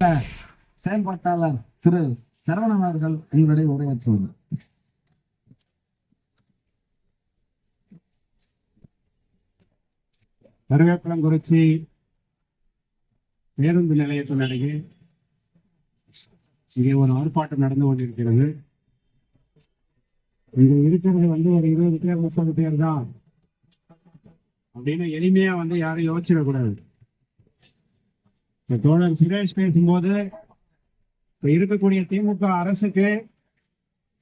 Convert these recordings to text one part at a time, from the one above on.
செயல்பாட்டாளர் திரு சரவணன் அவர்கள் இதுவரை உரையாற்றுவது. கருவேப்பலங்குறிச்சி பேருந்து நிலையத்தின் அருகே இங்கே ஒரு ஆர்ப்பாட்டம் நடந்து கொண்டிருக்கிறது. இங்க இருக்கிறது ஒரு 20 பேர் 30 பேர் தான் அப்படின்னு எளிமையா யாரும் யோசிச்சிடக்கூடாது. தோழர் சுரேஷ் பேசும்போது இப்ப இருக்கக்கூடிய திமுக அரசுக்கு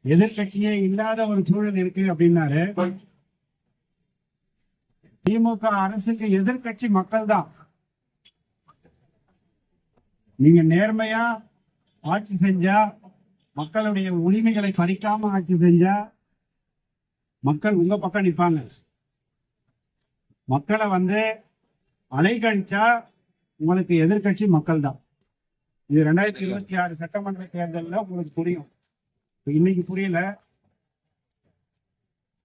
எதிர்கட்சியே இல்லாத ஒரு சூழல் இருக்கு அப்படின்னாரு. திமுக அரசுக்கு எதிர்கட்சி மக்கள் தான். நீங்க நேர்மையா ஆட்சி செஞ்சா, மக்களுடைய உரிமைகளை பறிக்காம ஆட்சி செஞ்சா மக்கள் உங்க பக்கம் நிற்பாங்க. மக்களை அலைகழிச்சா உங்களுக்கு எதிர்கட்சி மக்கள் தான். இது 2026 சட்டமன்ற தேர்தலில் உங்களுக்கு புரியும். இன்னைக்கு புரியல.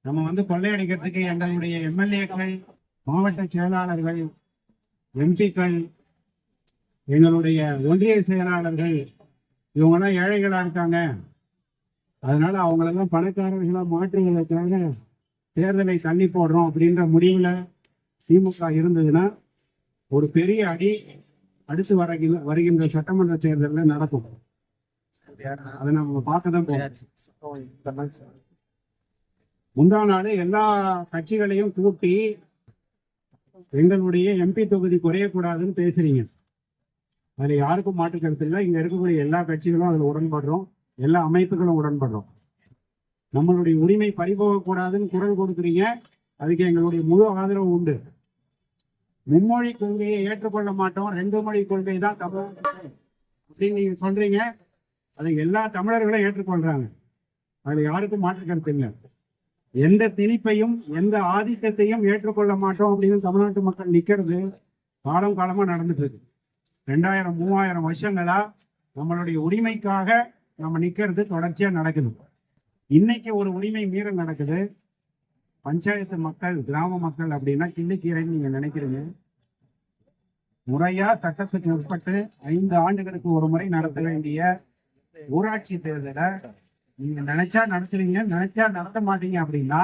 நம்ம கொள்ளையடிக்கிறதுக்கு எங்களுடைய எம்எல்ஏக்கள், மாவட்ட செயலாளர்கள், எம்பிக்கள், எங்களுடைய ஒன்றிய செயலாளர்கள் இவங்கெல்லாம் ஏழைகளா இருக்காங்க. அதனால அவங்களெல்லாம் பணக்காரர்களா மாற்றுவதற்காக தேர்தலை தள்ளி போடுறோம் அப்படின்ற முடிவுல திமுக இருந்ததுன்னா ஒரு பெரிய அடி அடுத்து வருகின்ற சட்டமன்ற தேர்தலில் நடக்கும். அதை நம்ம பார்க்கதான் போறோம். முந்தா நாள் எல்லா கட்சிகளையும் கூட்டி எங்களுடைய எம்பி தொகுதி குறையக்கூடாதுன்னு பேசுறீங்க. அதுல யாருக்கும் மாற்று கருத்து இல்லை. இங்க இருக்கக்கூடிய எல்லா கட்சிகளும் அதுல உடன்படுறோம், எல்லா அமைப்புகளும் உடன்படுறோம். நம்மளுடைய உரிமை பறிபோக கூடாதுன்னு குரல் கொடுக்குறீங்க. அதுக்கு எங்களுடைய முழு ஆதரவு உண்டு. மும்மொழி கொள்கையை ஏற்றுக்கொள்ள மாட்டோம், 2 மொழி கொள்கை தான் தமிழ் அப்படின்னு நீங்க சொல்றீங்க. அதை எல்லா தமிழர்களும் ஏற்றுக்கொள்றாங்க. அதுல யாருக்கும் மாற்று கருத்து இல்லை. எந்த திணிப்பையும் எந்த ஆதிக்கத்தையும் ஏற்றுக்கொள்ள மாட்டோம் அப்படின்னு தமிழ்நாட்டு மக்கள் நிக்கிறது காலம் காலமா நடந்துட்டு இருக்கு. 2000-3000 வருஷங்களா நம்மளுடைய உரிமைக்காக நம்ம நிக்கிறது தொடர்ச்சியா நடக்குது. இன்னைக்கு ஒரு உரிமை மீறல் நடக்குது. பஞ்சாயத்து மக்கள், கிராம மக்கள் அப்படின்னா கிள்ளிக்கீரைன்னு நீங்க நினைக்கிறீங்க. முறையா சட்டத்துக்கு உட்பட்டு 5 ஆண்டுகளுக்கு ஒரு முறை நடத்த வேண்டிய ஊராட்சி தேர்தலை நீங்க நினைச்சா நடத்துறீங்க, நினைச்சா நடத்த மாட்டீங்க. அப்படின்னா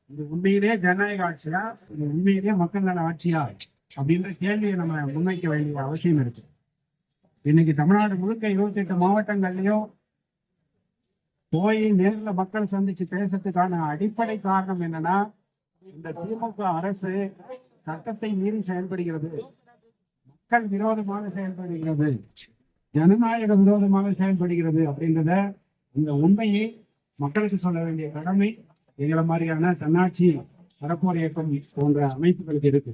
இது உண்மையிலேயே ஜனநாயக ஆட்சியா, இது உண்மையிலேயே மக்கள் நல ஆட்சியா அப்படின்ற கேள்வியை நம்ம முன்வைக்க வேண்டிய அவசியம் இருக்கு. இன்னைக்கு தமிழ்நாடு முழுக்க 28 மாவட்டங்கள்லயும் போய் நேர்ல மக்கள் சந்திச்சு பேசுறதுக்கான அடிப்படை காரணம் என்னன்னா, இந்த திமுக அரசு சட்டத்தை மீறி செயல்படுகிறது, மக்கள் விரோதமாக செயல்படுகிறது, ஜனநாயக விரோதமாக செயல்படுகிறது அப்படின்றத, இந்த உண்மையை மக்களுக்கு சொல்ல வேண்டிய கடமை எங்களை மாதிரியான தன்னாட்சி அறப்போர் இயக்கம் போன்ற அமைப்புகளுக்கு இருக்கு.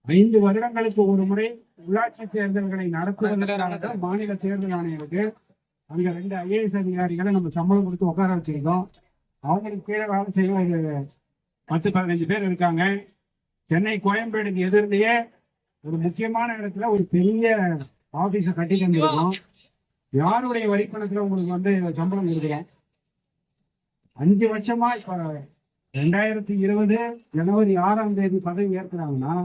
5 வருடங்களுக்கு ஒரு முறை உள்ளாட்சி தேர்தல்களை நடத்துவதற்காக மாநில தேர்தல் ஆணையருக்கு அங்க 2 IAS அதிகாரிகளை நம்ம சம்பளம் கொடுத்து உட்கார வச்சிருக்கோம். அவங்களுக்கு கீழே வேலை செய்ய ஒரு 10-15 பேர் இருக்காங்க. சென்னை கோயம்பேடுக்கு எதிரிலேயே ஒரு முக்கியமான இடத்துல ஒரு பெரிய ஆபீஸை கட்டி தந்திருக்கோம். யாருடைய வரிப்பணத்துல உங்களுக்கு சம்பளம் கொடுக்குறோம். 5 வருஷமா இப்ப 2020 ஜனவரி 6ஆம் தேதி பதவி ஏற்கிறாங்கன்னா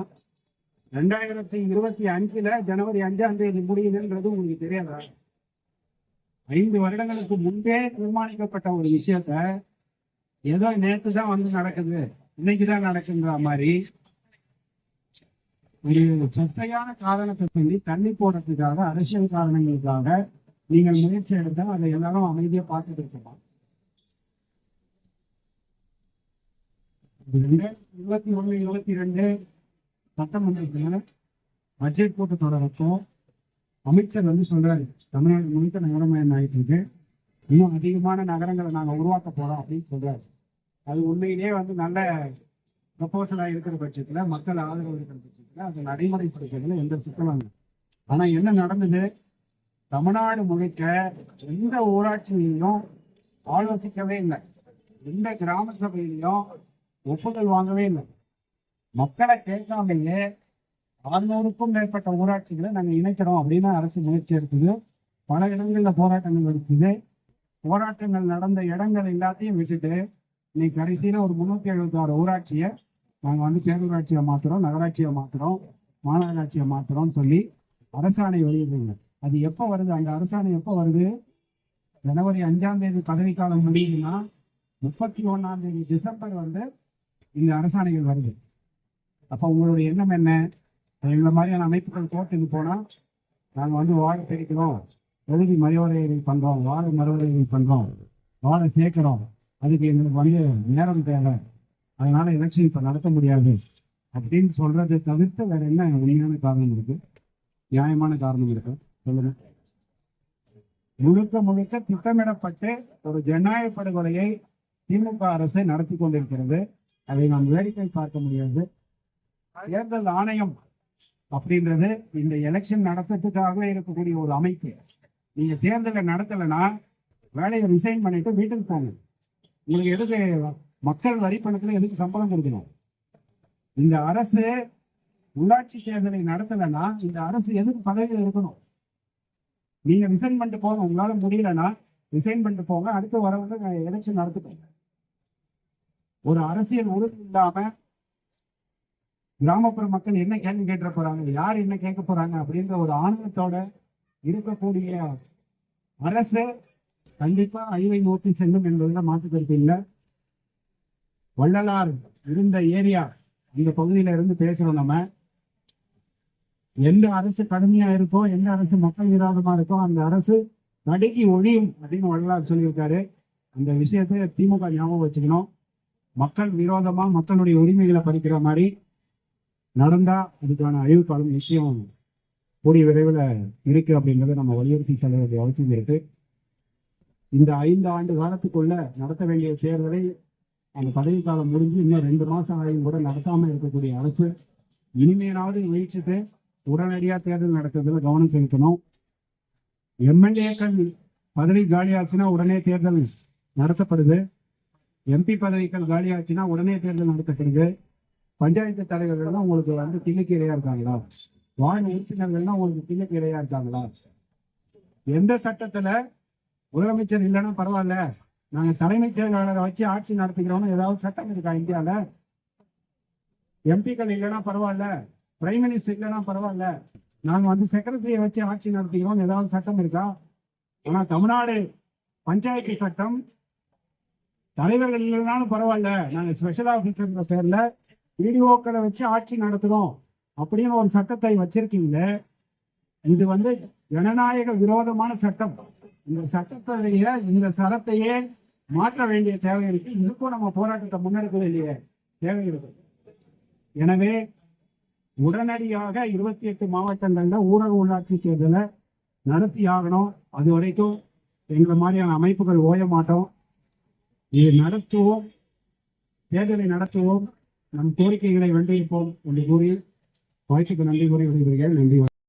2025 ஜனவரி 5ஆம் தேதி முடியுதுன்றது உங்களுக்கு தெரியாதா? 5 வருடங்களுக்கு முன்பே தீர்மானிக்கப்பட்ட ஒரு விஷயத்த ஏதோ நேற்று தான் நடக்குது, இன்னைக்குதான் நடக்குன்ற மாதிரி ஒரு சத்தையான காரணத்தை சொல்லி தண்ணி போடுறதுக்காக, அரசியல் காரணங்களுக்காக நீங்கள் முயற்சி எடுத்தால் அதை எல்லாரும் அமைதியா பார்த்துட்டு இருக்கலாம். 2021-22 சட்டமன்றத்தில் பட்ஜெட் கூட்டத்தொடரப்போ அமைச்சர் சொல்றாரு, தமிழ்நாடு முழுக்க நகரமயம் ஆயிட்டு இருக்கு, இன்னும் அதிகமான நகரங்களை நாங்க உருவாக்க போறோம் அப்படின்னு சொல்றாரு. அது உண்மையிலேயே நல்ல ப்ரப்போசலா இருக்கிற பட்சத்துல, மக்கள் ஆதரவு இருக்கிற பட்சத்துல அதை நடைமுறைப்படுத்துறதுல எந்த சிக்கலும் இல்லை. ஆனா என்ன நடந்தது, தமிழ்நாடு முழுக்க எந்த ஊராட்சியிலையும் ஆலோசிக்கவே இல்லை, எந்த கிராம சபையிலையும் ஒப்புதல் வாங்கவே இல்லை. மக்களை கேட்காமலேயே 600க்கும் மேற்பட்ட ஊராட்சிகளை நாங்க இணைக்கிறோம் அப்படின்னு அரசு முயற்சி எடுக்குது. பல இடங்கள்ல போராட்டங்கள் இருக்குது. போராட்டங்கள் நடந்த இடங்கள் எல்லாத்தையும் விட்டுட்டு இன்னைக்கு கடைசியில ஒரு 376 ஊராட்சியை நாங்க பேரூராட்சியை மாத்துறோம், நகராட்சியை மாத்துறோம், மாநகராட்சியை மாத்துறோம்னு சொல்லி அரசாணை வெளியிடுறீங்க. அது எப்போ வருது? அந்த அரசாணை எப்போ வருது? ஜனவரி 5ஆம் தேதி பதவிக்காலம் முடியுதுன்னா 31ஆம் தேதி டிசம்பர் இந்த அரசாணைகள் வருது. அப்போ உங்களுடைய எண்ணம் என்ன? எங்களை மாதிரியான அமைப்புகள் கோர்ட்டுக்கு போனால் நாங்கள் வார்டு பிரிக்கிறோம், தொகுதி மறுவரையறை பண்ணுறோம், வார்டு மறுவரையறை பண்ணுறோம், வார்டை சேர்க்கிறோம், அதுக்கு எங்களுக்கு நேரம் தேவை, அதனால எலெக்ஷன் இப்போ நடத்த முடியாது அப்படின்னு சொல்றதை தவிர்த்து வேற என்ன உண்மையான காரணம் இருக்கு? நியாயமான காரணம் இருக்கு? சொல்லுங்க. முழுக்க முழுக்க திட்டமிடப்பட்டு ஒரு ஜனநாயக படுகொலையை திமுக அரசு நடத்தி கொண்டிருக்கிறது. அதை நாம் வேடிக்கை பார்க்க முடியாது. தேர்தல் ஆணையம் அப்படின்றது இந்த எலெக்ஷன் நடத்துறதுக்காக இருக்கக்கூடிய ஒரு அமைப்பு. நீங்க தேர்தலை நடத்தலைன்னா வேலையை ரிசைன் பண்ணிட்டு வீட்டுக்கு போங்க. உங்களுக்கு எதுக்கு மக்கள் வரி பணத்துல எதுக்கு சம்பளம் கொடுக்கணும்? இந்த அரசு உள்ளாட்சி தேர்தலை நடத்தலைன்னா இந்த அரசு எதுக்கு பதவியில் இருக்கணும்? நீங்க ரிசைன் பண்ணிட்டு போங்க. உங்களால முடியலன்னா ரிசைன் பண்ணிட்டு போங்க. அடுத்து வரவங்க எலெக்ஷன் நடத்திக்கோங்க. ஒரு அரசியல் உறுதி இல்லாம கிராமப்புற மக்கள் என்ன கேள்வி கேட்க போறாங்க, யார் என்ன கேட்க போறாங்க அப்படின்ற ஒரு ஆணவத்தோட இருக்கக்கூடிய அரசு கண்டிப்பா அழிவை நோக்கி செல்லும் என்பதுல மாற்று கருத்து இல்லை. வள்ளலார் இருந்த ஏரியா இந்த பகுதியில இருந்து பேசுறோம். நம்ம எந்த அரசு கடுமையா இருக்கோ, எந்த அரசு மக்கள் விரோதமா இருக்கோ அந்த அரசு நடுங்கி ஒழியும் அப்படின்னு வள்ளலார் சொல்லியிருக்காரு. அந்த விஷயத்தை திமுக ஞாபகம் வச்சுக்கணும். மக்கள் விரோதமா மக்களுடைய உரிமைகளை பறிக்கிற மாதிரி நடந்தா அதுக்கான அழிவு காலம் நிச்சயம் கூடிய விரைவில் இருக்கு அப்படின்றத நம்ம வலியுறுத்தி செல்ல வேண்டிய அவசியம் இருக்கு. இந்த 5 ஆண்டு காலத்துக்குள்ள நடத்த வேண்டிய தேர்தலை அந்த பதவி காலம் முடிஞ்சு இன்னும் 2 மாசம் ஆகியும் கூட நடத்தாம இருக்கக்கூடிய அரசு இனிமேலாவது முயற்சித்து உடனடியாக தேர்தல் நடத்துறதுல கவனம் செலுத்தணும். எம்எல்ஏக்கள் பதவி காலியாச்சுன்னா உடனே தேர்தல் நடத்தப்படுது. எம்பி பதவிகள் காலியாச்சுன்னா உடனே தேர்தல் நடத்தப்படுது. பஞ்சாயத்து தலைவர்கள்லாம் உங்களுக்கு தில்லைக்கீரையா இருக்காங்களா? வார்டு உறுப்பினர்கள்லாம் உங்களுக்கு தில்லைக்கீரையா இருக்காங்களா? எந்த சட்டத்துல முதலமைச்சர் இல்லைன்னா பரவாயில்ல, நாங்க தலைமைச் செயலாளரை வச்சு ஆட்சி நடத்துகிறோம்னு ஏதாவது சட்டம் இருக்கா இந்தியால? எம்பிக்கள் இல்லைன்னா பரவாயில்ல, பிரைம் மினிஸ்டர் இல்லைன்னா பரவாயில்ல, நாங்க செக்ரட்டரியை வச்சு ஆட்சி நடத்துகிறோம் ஏதாவது சட்டம் இருக்கா? ஆனா தமிழ்நாடு பஞ்சாயத்து சட்டம் தலைவர்கள் இல்லைனாலும் பரவாயில்ல, நாங்க ஸ்பெஷல் ஆபீசர் பேர்ல பிடிஓக்களை வச்சு ஆட்சி நடத்துறோம் அப்படின்னு ஒரு சட்டத்தை வச்சிருக்கீங்க. இது ஜனநாயக விரோதமான சட்டம். இந்த சட்டத்தையே இந்த சட்டத்தையே மாற்ற வேண்டிய தேவை இருக்கு. இதுக்கும் நம்ம போராட்டத்தை முன்னெடுக்கவே இல்லையே, தேவை இருக்கு. எனவே உடனடியாக 28 மாவட்டங்கள்ல ஊரக உள்ளாட்சி தேர்தலை நடத்தி ஆகணும். அது வரைக்கும் எங்களை மாதிரியான அமைப்புகள் ஓய மாட்டோம். இது நடத்துவோம், தேர்தலை நடத்துவோம், நம் கோரிக்கைகளை வென்றிருப்போம் என்று கூறி வாய்ப்புக்கு நன்றி கூறி விடுகிறேன். நன்றி.